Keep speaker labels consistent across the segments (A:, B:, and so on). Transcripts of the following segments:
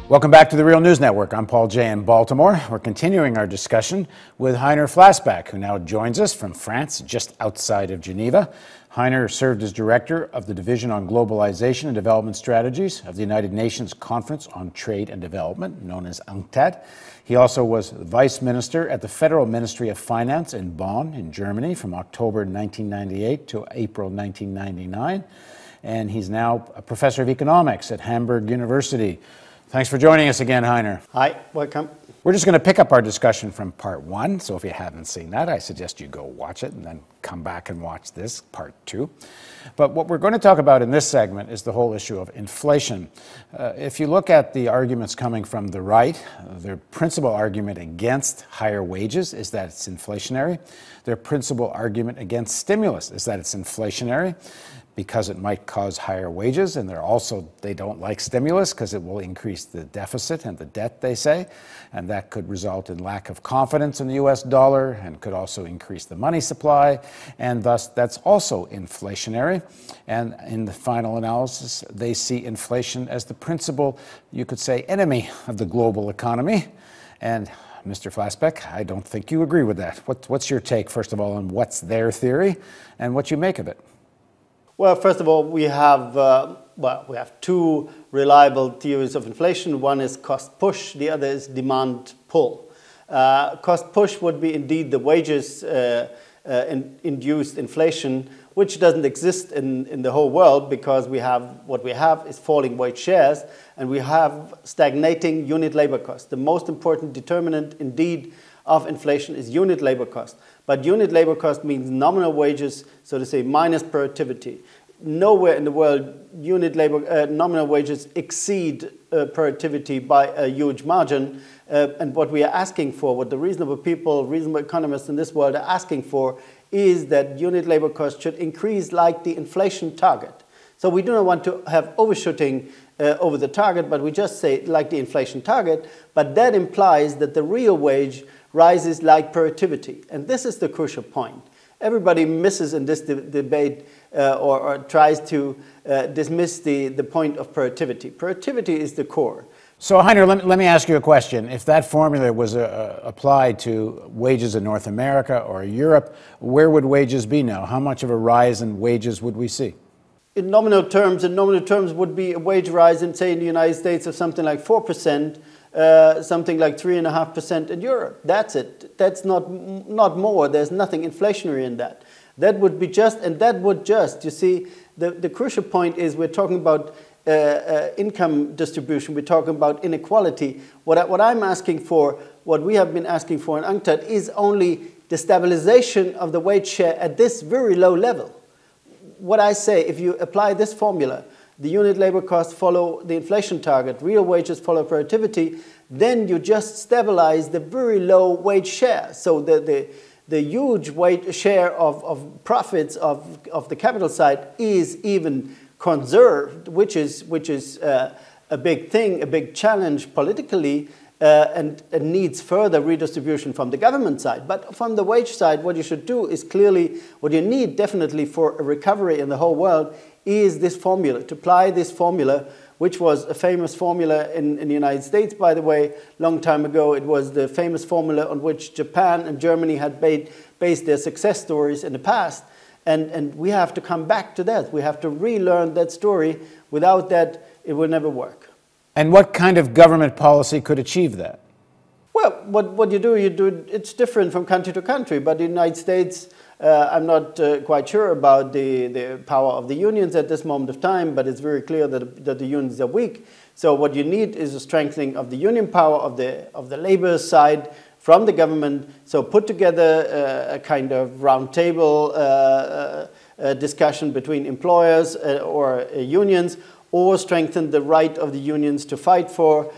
A: Welcome back to the Real News Network. I'm Paul Jay in Baltimore. We're continuing our discussion with Heiner Flassbeck, who now joins us from France, just outside of Geneva. Heiner served as director of the Division on Globalization and Development Strategies of the United Nations Conference on Trade and Development, known as UNCTAD. He also was vice minister at the Federal Ministry of Finance in Bonn, in Germany, from October 1998 to April 1999. And he's now a professor of economics at Hamburg University. Thanks for joining us again, Heiner.
B: Hi, welcome.
A: We're just going to pick up our discussion from part one, so if you haven't seen that, I suggest you go watch it and then come back and watch this, part two. But what we're going to talk about in this segment is the whole issue of inflation. If you look at the arguments coming from the right, their principal argument against higher wages is that it's inflationary. Their principal argument against stimulus is that it's inflationary, because it might cause higher wages, and they don't like stimulus because it will increase the deficit and the debt, they say, and that could result in lack of confidence in the US dollar and could also increase the money supply, and thus that's also inflationary. And in the final analysis, they see inflation as the principal, you could say, enemy of the global economy. And Mr. Flassbeck, I don't think you agree with that. What's your take, first of all, on what's their theory and what you make of it?
B: Well, first of all, we have two reliable theories of inflation. One is cost push, the other is demand pull. Cost push would be indeed the wages induced inflation, which doesn't exist in the whole world, because what we have is falling wage shares, and we have stagnating unit labor costs. The most important determinant indeed of inflation is unit labor cost. But unit labor cost means nominal wages, so to say, minus productivity. Nowhere in the world nominal wages exceed productivity by a huge margin. And what we are asking for, what the reasonable people, reasonable economists in this world are asking for, is that unit labor cost should increase like the inflation target. So we do not want to have overshooting over the target, but we just say like the inflation target. But that implies that the real wage rises like productivity. And this is the crucial point. Everybody misses in this debate or tries to dismiss the point of productivity. Productivity is the core.
A: So, Heiner, let me ask you a question. If that formula was applied to wages in North America or Europe, where would wages be now? How much of a rise in wages would we see?
B: In nominal terms would be a wage rise in, say, in the United States of something like 4%. Something like 3.5% in Europe. That's it. That's not more. There's nothing inflationary in that. That would be just, and that would just, you see, the crucial point is we're talking about income distribution. We're talking about inequality. What I'm asking for, what we have been asking for in UNCTAD, is only the stabilization of the wage share at this very low level. What I say, if you apply this formula, the unit labor costs follow the inflation target, real wages follow productivity, then you just stabilize the very low wage share. So the huge wage share of profits of the capital side is even conserved, which is a big thing, a big challenge politically, and needs further redistribution from the government side. But from the wage side, what you should do is clearly, what you need definitely for a recovery in the whole world is this formula, to apply this formula, which was a famous formula in the United States, by the way, long time ago. It was the famous formula on which Japan and Germany had based their success stories in the past. And we have to come back to that. We have to relearn that story. Without that, it will never work.
A: And what kind of government policy could achieve that?
B: Well, what you do, it's different from country to country, but in the United States, I'm not quite sure about the power of the unions at this moment of time, but it's very clear that the unions are weak. So what you need is a strengthening of the union power of the labor side from the government. So put together a kind of round table discussion between employers or unions, or strengthen the right of the unions to fight for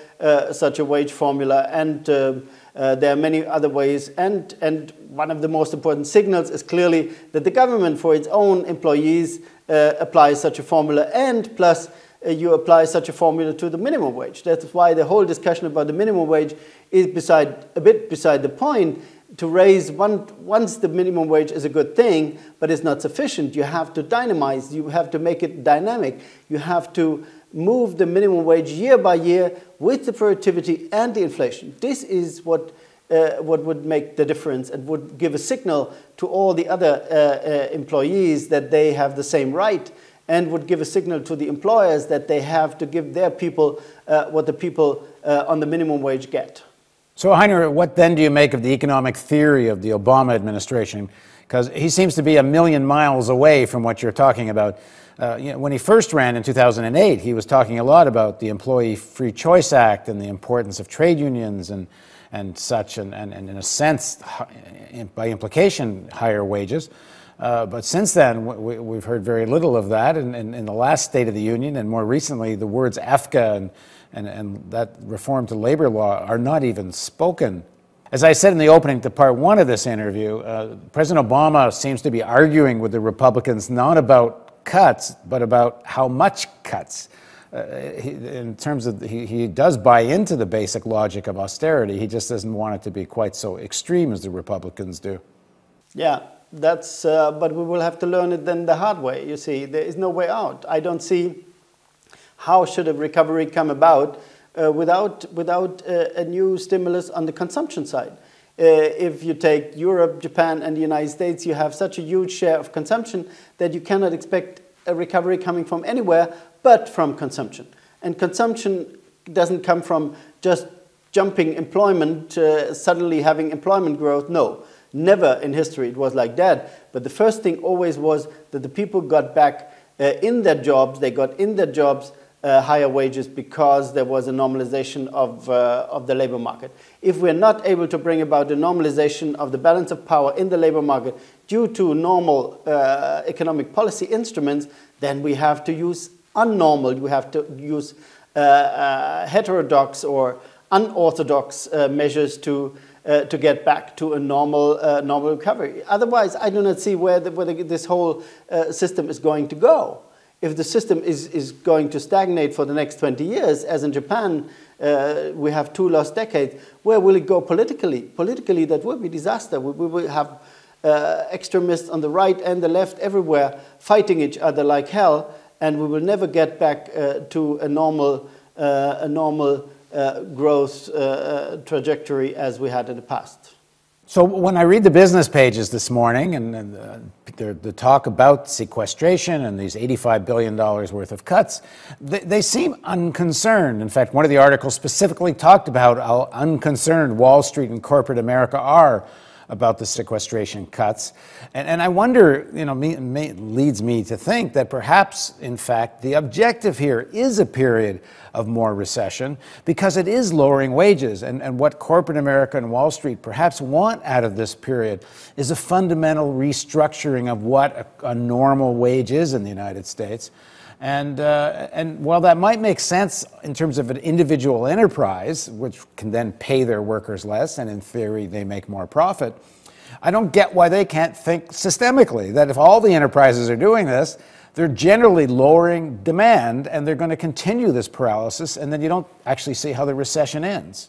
B: such a wage formula. And there are many other ways. And one of the most important signals is clearly that the government, for its own employees, applies such a formula, and plus you apply such a formula to the minimum wage. That's why the whole discussion about the minimum wage is a bit beside the point. To raise once the minimum wage is a good thing, but it's not sufficient. You have to dynamize, you have to make it dynamic, you have to move the minimum wage year by year with the productivity and the inflation. This is what would make the difference and would give a signal to all the other employees that they have the same right, and would give a signal to the employers that they have to give their people what the people on the minimum wage get.
A: So, Heiner, what then do you make of the economic theory of the Obama administration? Because he seems to be a million miles away from what you're talking about. When he first ran in 2008, he was talking a lot about the Employee Free Choice Act and the importance of trade unions and such, and in a sense, by implication, higher wages. But since then, we've heard very little of that. And in the last State of the Union, and more recently, the words EFCA and that reform to labor law are not even spoken. As I said in the opening to part one of this interview, President Obama seems to be arguing with the Republicans not about cuts, but about how much cuts. In terms of, he does buy into the basic logic of austerity. He just doesn't want it to be quite so extreme as the Republicans do.
B: Yeah, that's, but we will have to learn it then the hard way, you see. There is no way out. I don't see how should a recovery come about without a new stimulus on the consumption side. If you take Europe, Japan, and the United States, you have such a huge share of consumption that you cannot expect a recovery coming from anywhere but from consumption. And consumption doesn't come from just jumping employment, suddenly having employment growth. No, never in history it was like that. But the first thing always was that the people got back in their jobs. They got in their jobs higher wages because there was a normalization of the labor market. If we're not able to bring about the normalization of the balance of power in the labor market due to normal economic policy instruments, then we have to use unnormal, we have to use heterodox or unorthodox measures to get back to a normal recovery. Otherwise, I do not see where this whole system is going to go. If the system is going to stagnate for the next 20 years, as in Japan, we have 2 lost decades, where will it go politically? Politically, that will be disaster. We will have extremists on the right and the left everywhere fighting each other like hell, and we will never get back to a normal growth trajectory as we had in the past.
A: So when I read the business pages this morning and the talk about sequestration and these $85 billion worth of cuts, they seem unconcerned. In fact, one of the articles specifically talked about how unconcerned Wall Street and corporate America are about the sequestration cuts. And I wonder, leads me to think that perhaps, in fact, the objective here is a period of more recession because it is lowering wages. And what corporate America and Wall Street perhaps want out of this period is a fundamental restructuring of what a normal wage is in the United States. And while that might make sense in terms of an individual enterprise, which can then pay their workers less, and in theory they make more profit, I don't get why they can't think systemically, that if all the enterprises are doing this, they're generally lowering demand, and they're going to continue this paralysis, and then you don't actually see how the recession ends.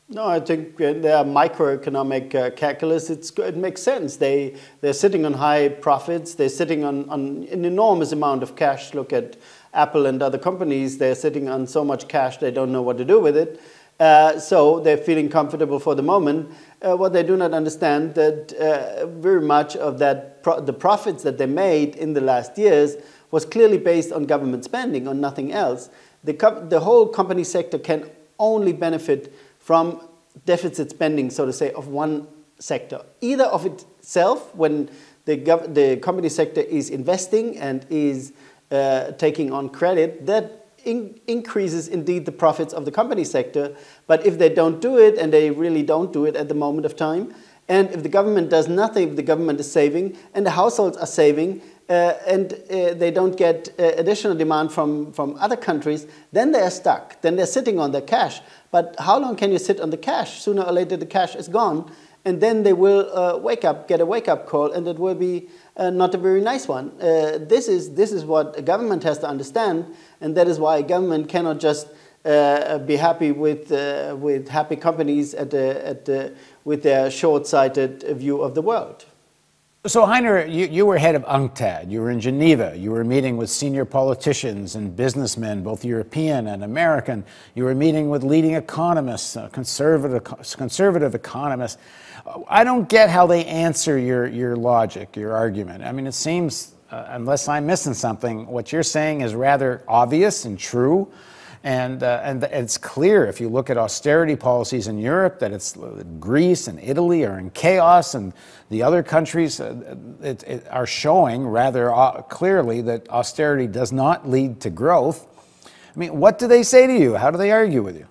B: No, I think their microeconomic calculus, it makes sense. They're sitting on high profits. They're sitting on an enormous amount of cash. Look at Apple and other companies. They're sitting on so much cash they don't know what to do with it. So they're feeling comfortable for the moment. What they do not understand that very much of that the profits that they made in the last years was clearly based on government spending, on nothing else. The whole company sector can only benefit from deficit spending, so to say, of one sector. Either of itself, when the company sector is investing and is taking on credit, that increases indeed the profits of the company sector. But if they don't do it, and they really don't do it at the moment of time, and if the government does nothing, if the government is saving, and the households are saving, and they don't get additional demand from other countries, then they are stuck. Then they're sitting on their cash. But how long can you sit on the cash? Sooner or later the cash is gone, and then they will get a wake-up call, and it will be not a very nice one. This is what a government has to understand, and that is why a government cannot just be happy with happy companies with their short-sighted view of the world.
A: So, Heiner, you were head of UNCTAD. You were in Geneva. You were meeting with senior politicians and businessmen, both European and American. You were meeting with leading economists, conservative economists. I don't get how they answer your logic, your argument. I mean, it seems, unless I'm missing something, what you're saying is rather obvious and true. And it's clear if you look at austerity policies in Europe that it's Greece and Italy are in chaos, and the other countries are showing rather clearly that austerity does not lead to growth. I mean, what do they say to you? How do they argue with you?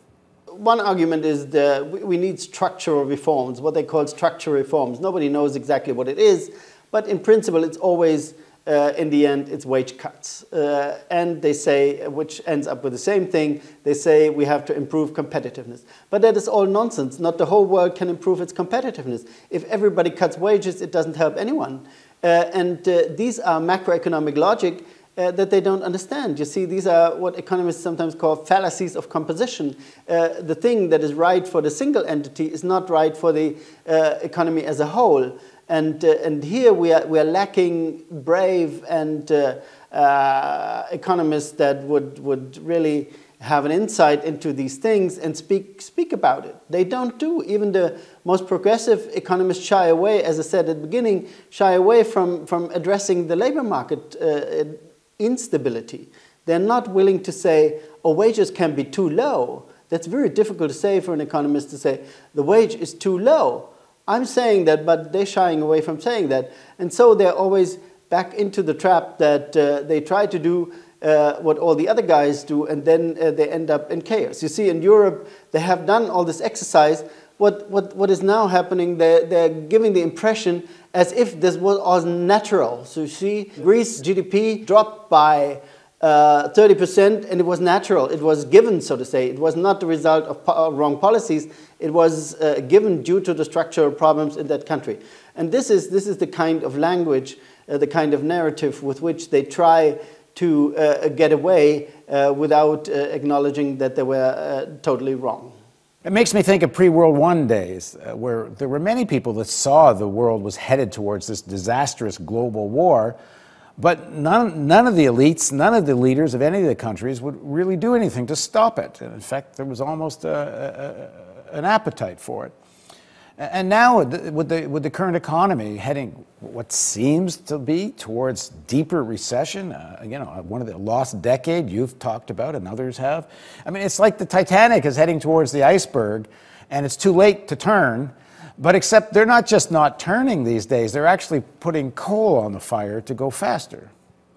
B: One argument is that we need structural reforms, what they call structural reforms. Nobody knows exactly what it is, but in principle it's always in the end, it's wage cuts. And they say, which ends up with the same thing, they say we have to improve competitiveness. But that is all nonsense. Not the whole world can improve its competitiveness. If everybody cuts wages, it doesn't help anyone. These are macroeconomic logic that they don't understand. You see, these are what economists sometimes call fallacies of composition. The thing that is right for the single entity is not right for the economy as a whole. And here we are lacking brave and economists that would really have an insight into these things and speak about it. They don't do. Even the most progressive economists shy away, as I said at the beginning, shy away from addressing the labor market instability. They're not willing to say, oh, wages can be too low. That's very difficult to say for an economist to say, the wage is too low. I'm saying that, but they're shying away from saying that. And so they're always back into the trap that they try to do what all the other guys do, and then they end up in chaos. You see, in Europe, they have done all this exercise. What is now happening, they're giving the impression as if this was all natural. So you see, Greece GDP dropped by 30%, and it was natural. It was given, so to say. It was not the result of wrong policies. It was given due to the structural problems in that country. And this is the kind of language, the kind of narrative with which they try to get away without acknowledging that they were totally wrong.
A: It makes me think of pre-World War I days, where there were many people that saw the world was headed towards this disastrous global war, but none of the elites, none of the leaders of any of the countries would really do anything to stop it. And in fact, there was almost an appetite for it. And now, with the current economy heading what seems to be towards deeper recession, one of the lost decade you've talked about and others have. I mean, it's like the Titanic is heading towards the iceberg, and it's too late to turn. But except they're not just not turning these days, they're actually putting coal on the fire to go faster.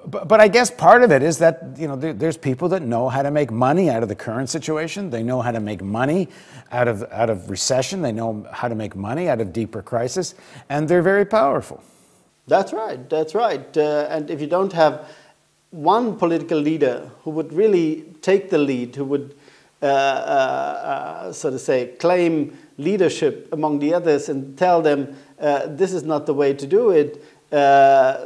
A: But I guess part of it is that there's people that know how to make money out of the current situation. They know how to make money out of recession. They know how to make money out of deeper crisis, and they're very powerful. That's right.
B: That's right. And if you don't have one political leader who would really take the lead, who would, so to say, claim leadership among the others and tell them this is not the way to do it,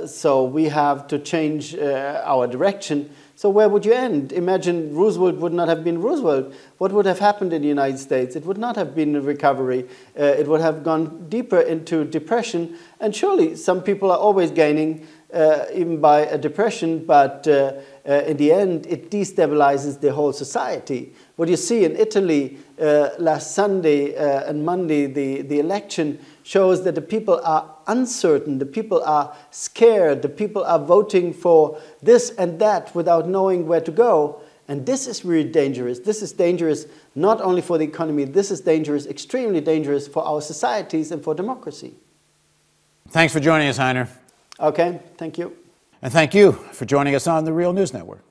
B: so we have to change our direction. So where would you end? Imagine Roosevelt would not have been Roosevelt. What would have happened in the United States? It would not have been a recovery. It would have gone deeper into depression. And surely some people are always gaining, even by a depression, but in the end it destabilizes the whole society. What you see in Italy last Sunday and Monday, the election shows that the people are uncertain, the people are scared, the people are voting for this and that without knowing where to go. And this is really dangerous. This is dangerous not only for the economy, this is dangerous, extremely dangerous for our societies and for democracy.
A: Thanks for joining us, Heiner.
B: Okay, thank you.
A: And thank you for joining us on the Real News Network.